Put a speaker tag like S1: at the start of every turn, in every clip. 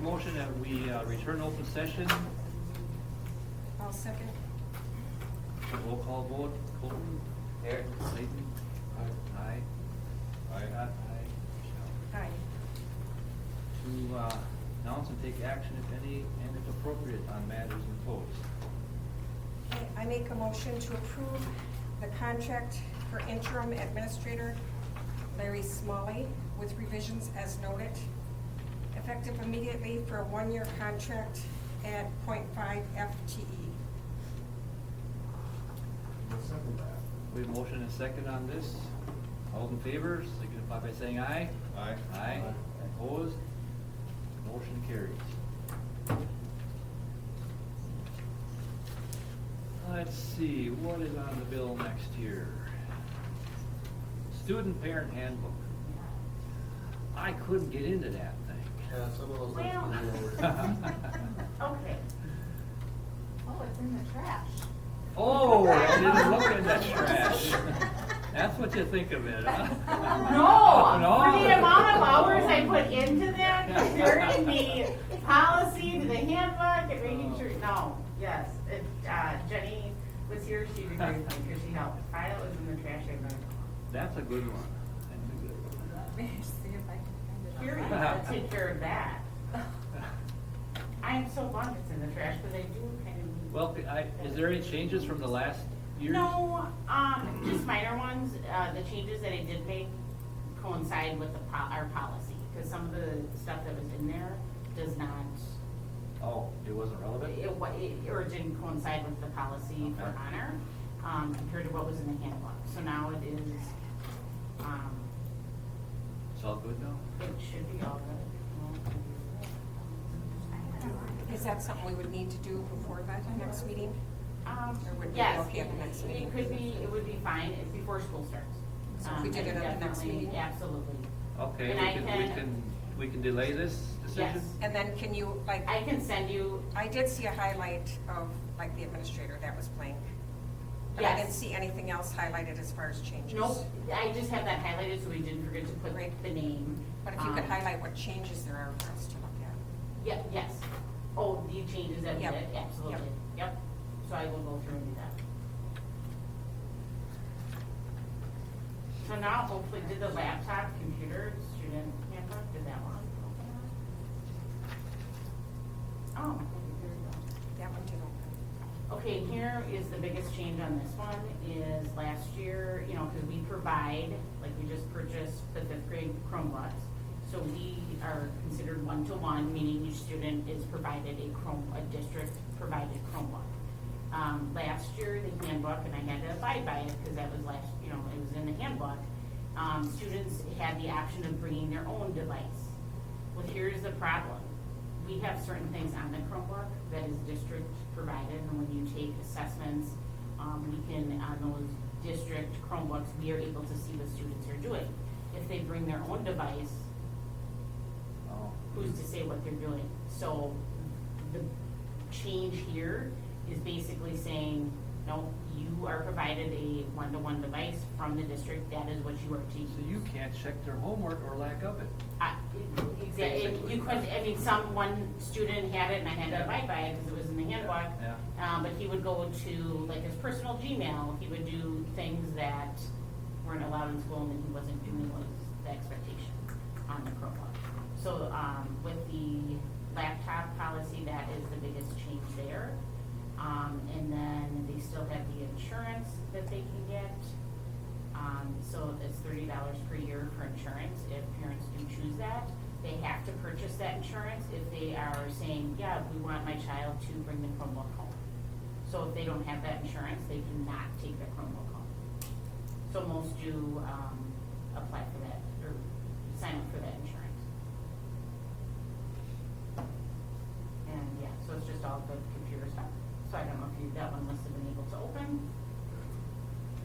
S1: a motion that we return open session.
S2: I'll second.
S1: Roll call vote. Colton?
S3: Here.
S1: Clayton? Aye. Aye.
S2: Aye.
S1: To announce and take action, if any, and if appropriate, on matters imposed.
S2: Okay, I make a motion to approve the contract for interim administrator Larry Smalley with revisions as noted, effective immediately for a 1-year contract at 0.5 FTE.
S4: I'll second that.
S1: We have a motion and a second on this. All in favor, signify by saying aye.
S4: Aye.
S1: Aye. Opposed? Motion carries. Let's see, what is on the bill next here? Student parent handbook. I couldn't get into that thing.
S4: Yeah, some of those.
S5: Well.
S4: Well.
S5: Okay. Oh, it's in the trash.
S1: Oh, I didn't look in that trash. That's what you think of it, huh?
S5: No,
S1: No.
S5: for the amount of hours I put into that, comparing the policy to the handbook and making sure, no, yes. Jenny was here, she did great, because she helped. File was in the trash, I know.
S1: That's a good one. That's a good one.
S5: See if I can find it. Here, you gotta take care of that. I am so bummed it's in the trash, because I do kind of.
S1: Well, is there any changes from the last year?
S5: No, just minor ones. The changes that I did make coincide with our policy, because some of the stuff that was in there does not,
S1: Oh, it wasn't relevant?
S5: or didn't coincide with the policy for
S1: Okay.
S5: honor, compared to what was in the handbook. So now it is,
S1: It's all good now?
S5: it should be all good.
S2: Is that something we would need to do before that next meeting? Or would it be
S5: Yes,
S2: okay at the next meeting?
S5: it would be fine before school starts.
S2: So if we did it at the next
S5: Definitely,
S2: meeting?
S5: Absolutely.
S1: Okay,
S5: And I
S1: we can delay this decision?
S5: Yes.
S2: And then can you, like,
S5: I can send you,
S2: I did see a highlight of, like, the administrator, that was blank. But I
S5: Yes.
S2: didn't see anything else highlighted as far as changes.
S5: nope, I just have that highlighted so we didn't forget to put
S2: Right.
S5: the name.
S2: But if you could highlight what changes there are for us to look at.
S5: Yeah, yes. Oh, the changes that we
S2: Yep.
S5: did, absolutely, yep. So I will go through and do that. So now hopefully, did the laptop, computer, student handbook, did that one? Oh, here we go.
S2: That one did open.
S5: Okay, here is the biggest change on this one, is last year, because we provide, like we just purchased the 5th grade Chromebooks. So we are considered one-to-one, meaning each student is provided a district-provided Chromebook. Last year, the handbook, and I had to abide by it because that was it was in the handbook. Students had the option of bringing their own device. Well, here's the problem. We have certain things on the Chromebook that is district provided, and when you take assessments, we can, on those district Chromebooks, we are able to see what students are doing. If they bring their own device,
S1: Oh.
S5: who's to say what they're doing? So the change here is basically saying, no, you are provided a one-to-one device from the district, that is what you are to use.
S1: So you can't check their homework or lack of it?
S5: Exactly, you could, one student had it and I had to abide by it because it was in the handbook.
S1: Yeah.
S5: But he would go to like his personal Gmail, he would do things that weren't allowed in school and that he wasn't doing was the expectation on the Chromebook. So, with the laptop policy, that is the biggest change there. And then they still have the insurance that they can get. So it's $30 per year for insurance if parents do choose that. They have to purchase that insurance if they are saying, yeah, we want my child to bring the Chromebook home. So if they don't have that insurance, they cannot take the Chromebook home. So most do apply for that or sign up for that insurance. And yeah, so it's just all good computer stuff. So I don't know if that one must have been able to open.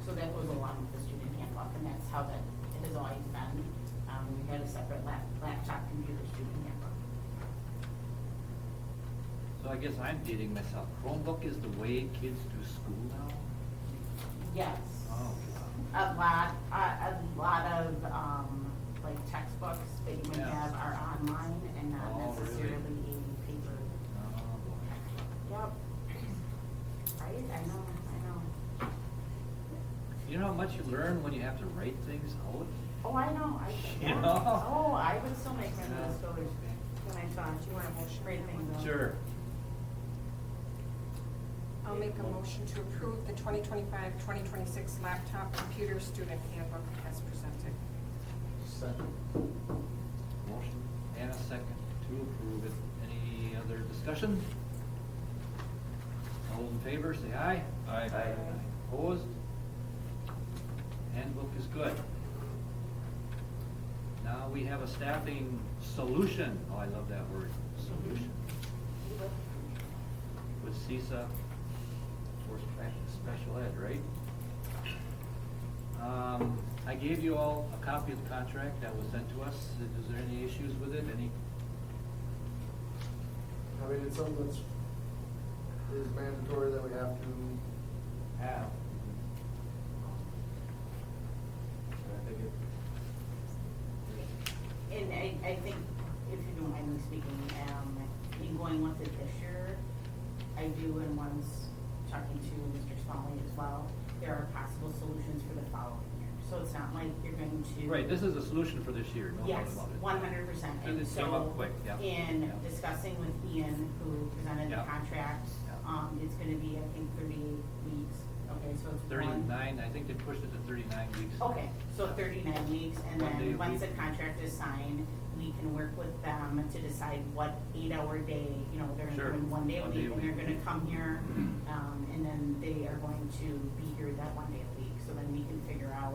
S5: So that goes along with the student handbook, and that's how that it has always been. We had a separate laptop computer student handbook.
S1: So I guess I'm dating myself. Chromebook is the way kids do school now?
S5: Yes.
S1: Oh,
S5: A lot of like textbooks that you would
S1: Yeah.
S5: have are online and not
S1: Oh, really?
S5: necessarily
S1: much you learn when you have to write things out?
S5: Oh, I know,
S1: You
S5: yeah.
S1: know?
S5: Oh, I would still make my
S1: Yeah.
S5: list always when I thought,
S2: Do you want a motion?
S5: great things out.
S1: Sure.
S2: I'll make a motion to approve the 2025-2026 laptop computer student handbook as presented.
S4: Second.
S1: Motion and a second to approve it. Any other discussion? All those in favor, say aye.
S4: Aye.
S3: Aye.
S1: Opposed? Handbook is good. Now we have a staffing solution. Oh, I love that word, solution. With CISA for special ed, right? I gave you all a copy of the contract that was sent to us. Is there any issues with it? Any?
S4: I mean, it's something that's, is mandatory that we have to have. And I think it,
S5: And I think, if you don't mind me speaking, in going with it this year, I do, and once talking to Mr. Smalley as well, there are possible solutions for the following year. So it's not like you're going to.
S1: Right, this is a solution for this year, no doubt
S5: Yes,
S1: about it.
S5: 100%.
S1: And it came up quick, yeah.
S5: In
S1: Yeah.
S5: discussing with Ian, who presented the
S1: Yeah.
S5: contract,
S1: Yeah.
S5: it's gonna be, I think, 38 weeks. Okay, so it's
S1: 39, I think they pushed it to 39 weeks.
S5: Okay, so 39 weeks, and
S1: One day a
S5: then once the
S1: week.
S5: contract is signed, we can work with them to decide what 8-hour day, you know, they're
S1: Sure.
S5: doing 1 day a
S1: One day
S5: week,
S1: a
S5: and they're
S1: week.
S5: gonna come here, and then they are going to be here that 1 day a week. So then we can figure out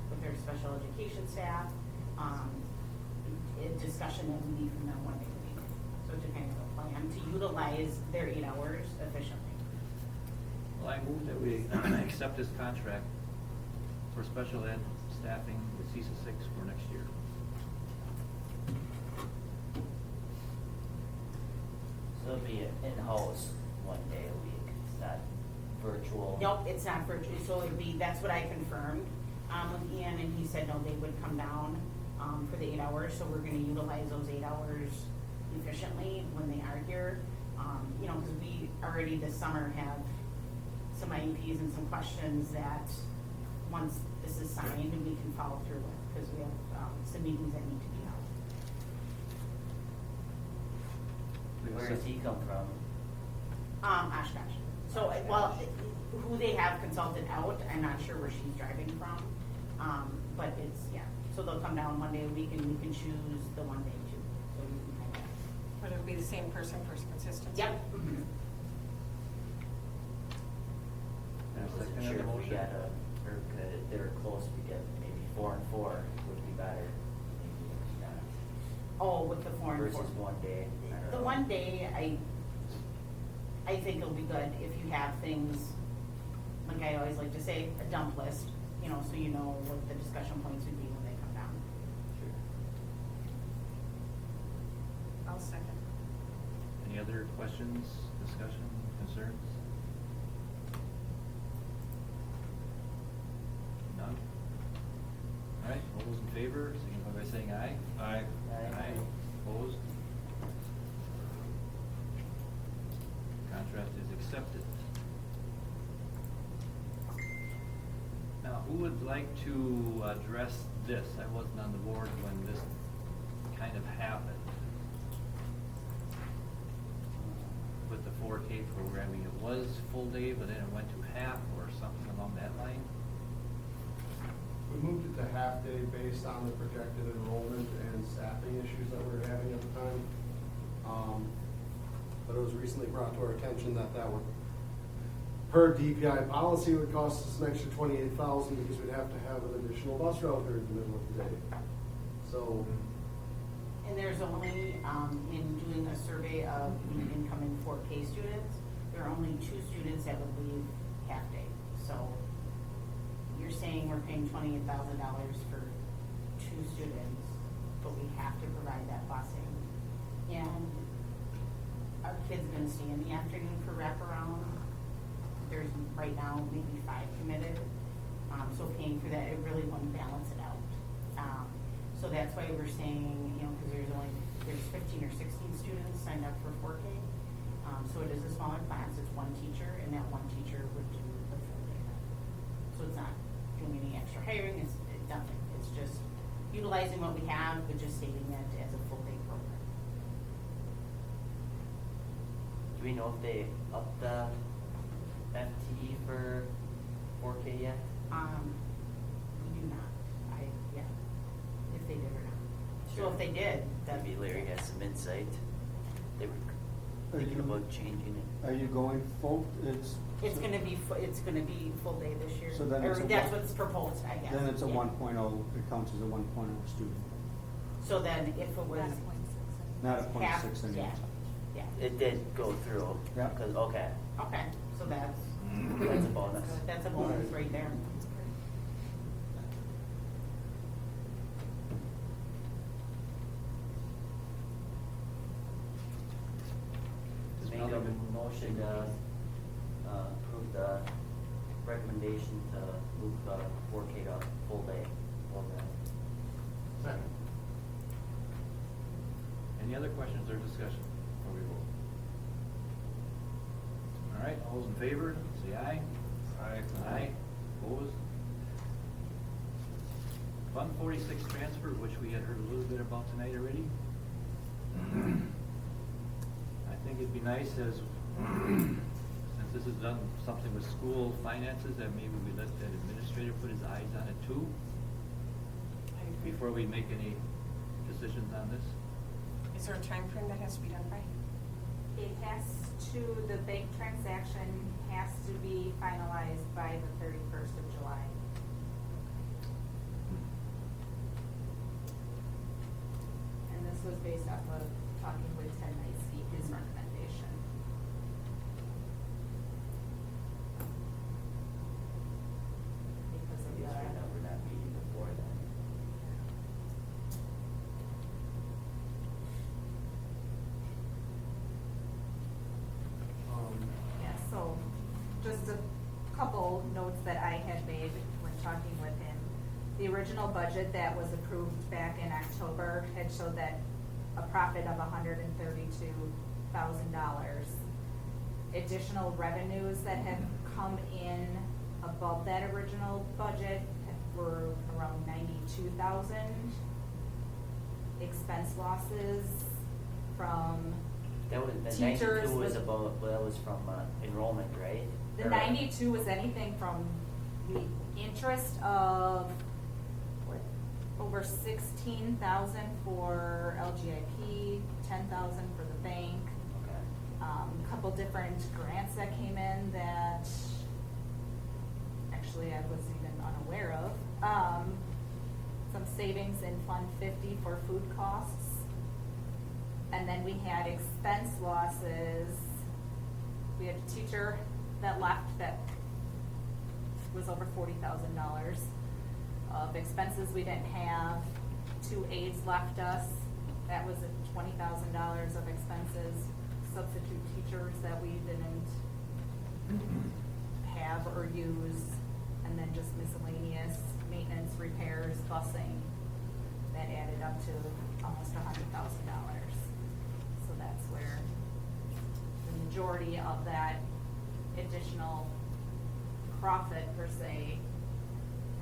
S5: with their special education staff, a discussion that we need from them 1 day a week. So to kind of a plan to utilize their 8 hours efficiently.
S1: Well, I move that we accept this contract for special ed staffing with CISA 6 for next year.
S3: So it'll be in-house 1 day a week, it's not virtual?
S5: Nope, it's not virtual, so it'd be, that's what I confirmed, with Ian, and he said, no, they would come down, for the 8 hours, so we're gonna utilize those 8 hours efficiently when they are here. You know, cause we already this summer have some IEPs and some questions that, once this is signed, we can follow through with, cause we have, some meetings that need to be held.
S3: Where does he come from?
S5: Oshkosh. So, well, who they have consulted out, I'm not sure where she's driving from, but it's, yeah. So they'll come down 1 day a week and we can choose the 1 day too. So we can kind of.
S2: But it'll be the same person for consistency?
S5: Yep.
S1: And a
S3: I wasn't
S1: second
S3: sure if we
S1: motion.
S3: got or could, if they were close, we get maybe 4 and 4 would be better. Maybe not.
S5: Oh, with the foreign.
S3: Versus 1 day. I don't
S5: The
S3: know.
S5: 1 day, I think it'll be good if you have things, like I always like to say, a dump list, you know, so you know what the discussion points would be when they come down.
S3: Sure.
S2: I'll second.
S1: Any other questions, discussion, concerns? None? All right, all those in favor, signify by saying aye. Aye.
S3: Aye.
S1: Opposed? Contract is accepted. Now, who would like to address this? I wasn't on the board when this kind of happened. With the 4K programming, it was full day, but then it went to half or something along that line?
S4: we moved it to half day based on the projected enrollment and staffing issues that we were having at the time. But it was recently brought to our attention that that would, per DPI policy, would cost us an extra $28,000 because we'd have to have an additional bus route there in the middle of the day. So,
S5: And there's only, in doing a survey of the incoming 4K students, there are only 2 students that would leave half day. So you're saying we're paying $28,000 for 2 students, but we have to provide that busing. And our kids gonna stay in the afternoon for wraparound. There's right now maybe 5 committed. So paying for that, it really wouldn't balance it out. So that's why we're saying, you know, because there's 15 or 16 students signed up for 4K. So it is a smaller class, it's 1 teacher, and that 1 teacher would do the full day. So it's not doing any extra hiring, it's nothing. It's just utilizing what we have, but just stating that as a full-day program.
S3: Do we know if they upped the FTE for 4K yet?
S5: We do not. Yeah, if they did or not. So if they did, that'd
S3: Maybe Larry has some insight. They were thinking about changing it.
S6: Are you going full,
S5: It's gonna be full day this year.
S6: So then
S5: Or
S6: it's a
S5: that's
S6: one-
S5: what's proposed, I guess.
S6: then it's a
S5: Yeah.
S6: 1.0, it counts as a 1.0 student,
S5: So then if it was
S6: not a
S5: half,
S6: 0.6 anymore.
S5: yeah,
S3: It did go through.
S6: Yeah.
S3: Cause, okay,
S5: okay, so that's
S3: that's a bonus.
S5: a bonus right there.
S3: Make a motion to approve the recommendation to move the 4K to full day program.
S4: Second.
S1: Any other questions or discussion before we vote? All right, all those in favor, say aye. Aye. Aye, opposed? Fund 46 transfer, which we had heard a little bit about tonight already. I think it'd be nice as, since this has done something with school finances, that maybe we let that administrator put his eyes on it too, before we make any decisions on this.
S2: Is there a time frame that has to be done by?
S7: It has to, the bank transaction has to be finalized by the 31st of July. And this was based off of talking with Ted Knightsky, his recommendation. Because
S3: I
S7: of
S3: guess we're not meeting before then.
S7: Yeah, so just a couple notes that I had made when talking with him. The original budget that was approved back in October had showed that a profit of $132,000. Additional revenues that had come in above that original budget were around 92,000. Expense losses from
S3: That was, the
S7: teachers
S3: 92 was
S7: was-
S3: about, well, that was from enrollment, right?
S7: The
S3: Or-
S7: 92 was anything from the interest of, what, over 16,000 for LGIP, 10,000 for the bank.
S3: Okay.
S7: Couple different grants that came in that actually I was even unaware of. Some savings in Fund 50 for food costs. And then we had expense losses. We had a teacher that left that was over $40,000 of expenses we didn't have. 2 aides left us. That was at $20,000 of expenses. Substitute teachers that we didn't have or use. And then just miscellaneous maintenance, repairs, busing. That added up to almost $100,000. So that's where the majority of that additional profit per se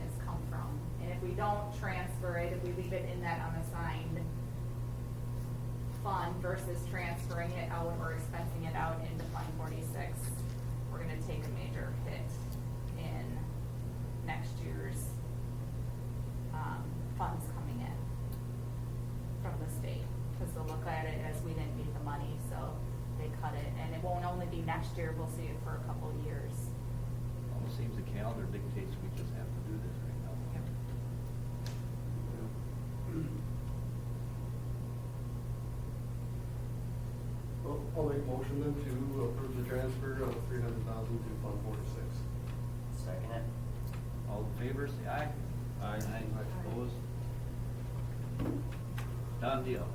S7: has come from. And if we don't transfer it, if we leave it in that unassigned fund versus transferring it out or expensing it out into Fund 46, we're gonna take a major hit in next year's funds coming in from the state. Because they'll look at it as we didn't need the money, so they cut it. And it won't only be next year, we'll see it for a couple of years.
S1: Almost seems the calendar dictates we just have to do this right now.
S4: I'll make a motion then to approve the transfer of $300,000 to Fund 46.
S3: Second it.
S1: All in favor, say aye.
S4: Aye.
S1: Opposed? Done deal.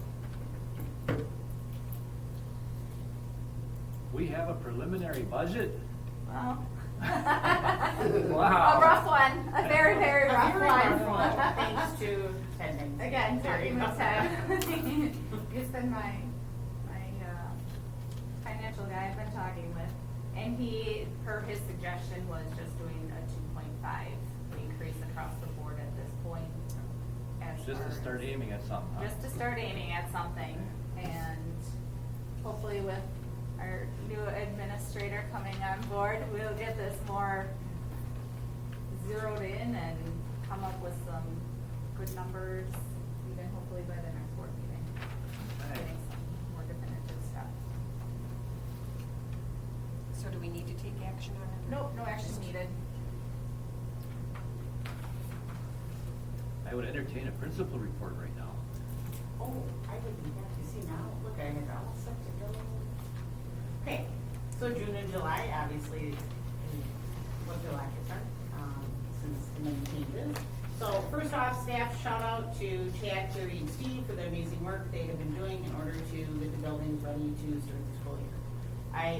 S1: We have a preliminary budget.
S7: Well.
S1: Wow.
S7: A rough one, a very, very rough one.
S5: Thanks to Ted Knightsky.
S7: Again,
S5: There you
S7: talking with
S5: go.
S7: Ted. He's been my financial guy I've been talking with. And he, per his suggestion, was just doing a 2.5 increase increase across the board at this point. as
S1: Just
S7: far
S1: to start
S7: as-
S1: aiming at something, huh?
S7: Just to start aiming at something, and hopefully with our new administrator coming on board, we'll get this more zeroed in and come up with some good numbers, even hopefully by the next board meeting.
S1: Okay.
S7: Getting some more definitive stuff.
S2: So do we need to take action on it?
S7: Nope, no action needed.
S1: I would entertain a principal report right now.
S5: Oh, I would be happy to see now, look, I had all set to go. Okay, so June and July, obviously, what July is, since the many changes. So first off, staff shout out to Chad, Terry, and Steve for the amazing work they have been doing in order to get the buildings ready to start the school year.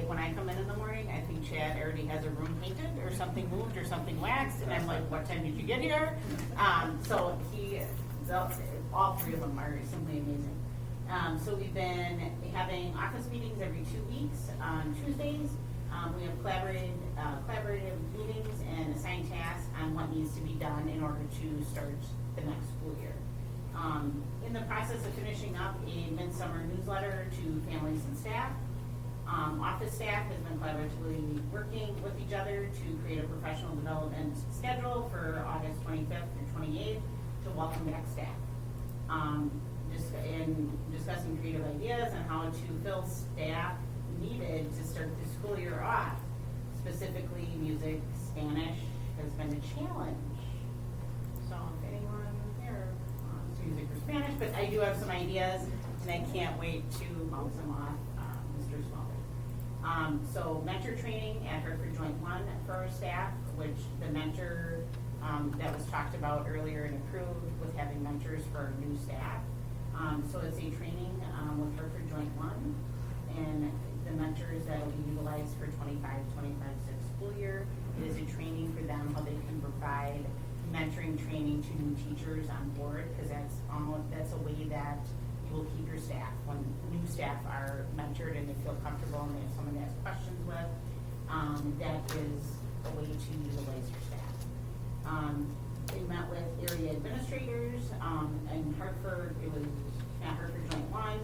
S5: When I come in the morning, I think Chad already has a room painted, or something moved, or something waxed, and I'm like, what time did you get here? So all three of them are simply amazing. So we've been having office meetings every 2 weeks on Tuesdays. We have collaborative meetings and assigned tasks on what needs to be done in order to start the next school year. In the process of finishing up a midsummer newsletter to families and staff. Office staff has been collaboratively working with each other to create a professional development schedule for August 25th through 28th to welcome back staff. Discussing creative ideas on how to fill staff needed to start the school year off. Specifically, music, Spanish has been a challenge. So if anyone here wants music or Spanish, but I do have some ideas and I can't wait to bounce them off Mr. Smallwood. So mentor training at Hartford Joint 1 for our staff, which the mentor that was talked about earlier and approved with having mentors for our new staff. So it's a training with Hartford Joint 1, and the mentors that will be utilized for 25-26 school year. It is a training for them, how they can provide mentoring training to new teachers on board, because that's a way that you will keep your staff. When new staff are mentored and they feel comfortable and they have someone to ask questions with, that is a way to utilize your staff. They met with area administrators in Hartford. It was at Hartford Joint 1,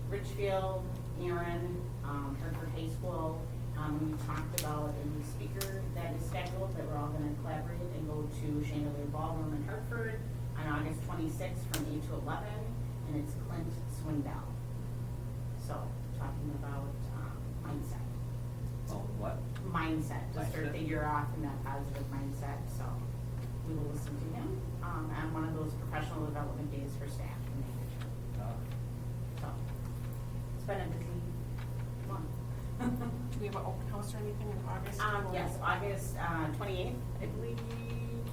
S5: Richfield, Erin, Hartford High School. We talked about a new speaker that is scheduled that we're all going to collaborate and go to Chandelier Ballroom in Hartford on August 26th from 8 to 11, and it's Clint Swindell. So talking about mindset.
S1: Oh, what?
S5: Mindset, to start
S1: Mindset.
S5: the year off in that positive mindset. So we will listen to him on one of those professional development days for staff and management. So it's been a busy month.
S2: Do we have an open house or anything in August?
S5: Yes, August 28th, I believe,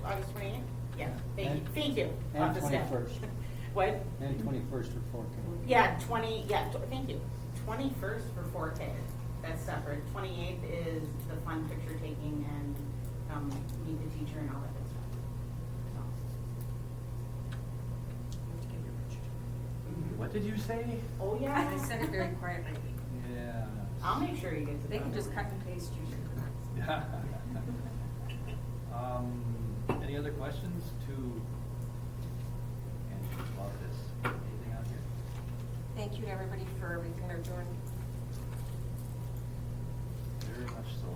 S5: August 28th? Yeah, thank you.
S6: And
S5: Office staff.
S6: 21st.
S5: What?
S6: And 21st for 4K.
S5: Yeah, thank you. 21st for 4K, that's separate. 28th is the fun picture taking and meet the teacher and all that good stuff. So.
S2: You have to give your picture.
S1: What did you say?
S5: Oh, yeah.
S2: I said it very quietly.
S1: Yeah.
S5: I'll make sure you get to
S2: They can
S5: that.
S2: just cut and paste you.
S1: Yeah. Any other questions to Angie about this? Anything out here?
S2: Thank you to everybody for everything they're doing.
S1: Very much so.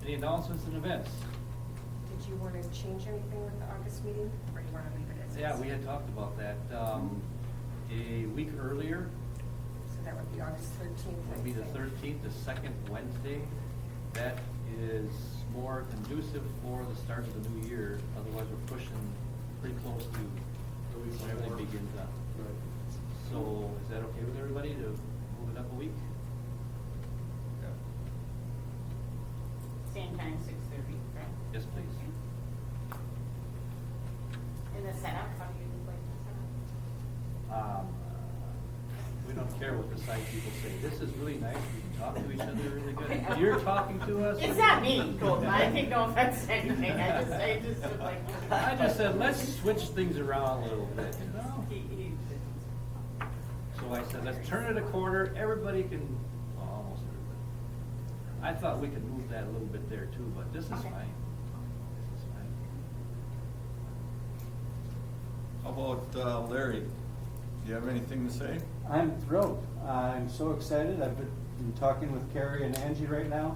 S1: Any announcements and events?
S2: Did you want to change anything with the August meeting, or you want to leave it as is?
S1: Yeah, we had talked about that. A week earlier
S2: So that would be August 13th.
S1: would be the 13th, the second Wednesday. That is more conducive for the start of the new year. Otherwise, we're pushing pretty close to when everything begins up.
S4: Right.
S1: So is that okay with everybody to move it up a week?
S5: Same time, 6:30, right?
S1: Yes, please.
S5: In the setup, how do you like the setup?
S1: We don't care what the site people say. This is really nice. We can talk to each other really good. You're talking to us.
S5: It's not me, Colton. I take no offense to anything. I just was like.
S1: I just said, let's switch things around a little bit, you know? So I said, let's turn it a quarter. Everybody can, well, almost everybody. I thought we could move that a little bit there too, but this is
S5: Okay.
S1: fine.
S8: How about Larry? Do you have anything to say?
S6: I'm thrilled. I'm so excited. I've been talking with Carrie and Angie right now.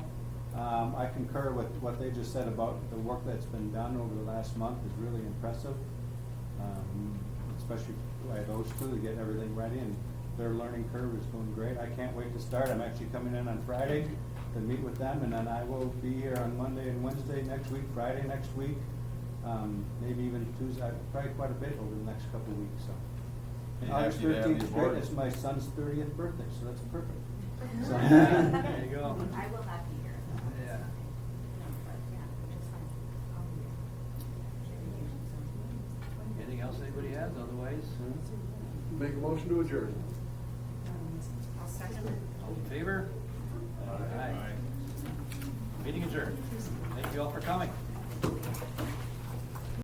S6: I concur with what they just said about the work that's been done over the last month is really impressive. Especially by those two to get everything ready, and their learning curve is going great. I can't wait to start. I'm actually coming in on Friday to meet with them, and then I will be here on Monday and Wednesday next week, Friday next week, maybe even Tuesday, probably quite a bit over the next couple of weeks, so.
S8: Hey,
S6: August
S8: happy to have
S6: 13th
S8: you
S6: is great.
S8: aboard.
S6: It's my son's 30th birthday, so that's perfect. So-
S1: There you go.
S7: I will not be here.
S1: Yeah.
S7: No, but yeah, which is fine. I'll be here.
S1: Anything else anybody has? Otherwise,
S4: Make a motion to adjourn.
S2: I'll second it.
S1: all in favor? Aye. Meeting adjourned. Thank you all for coming.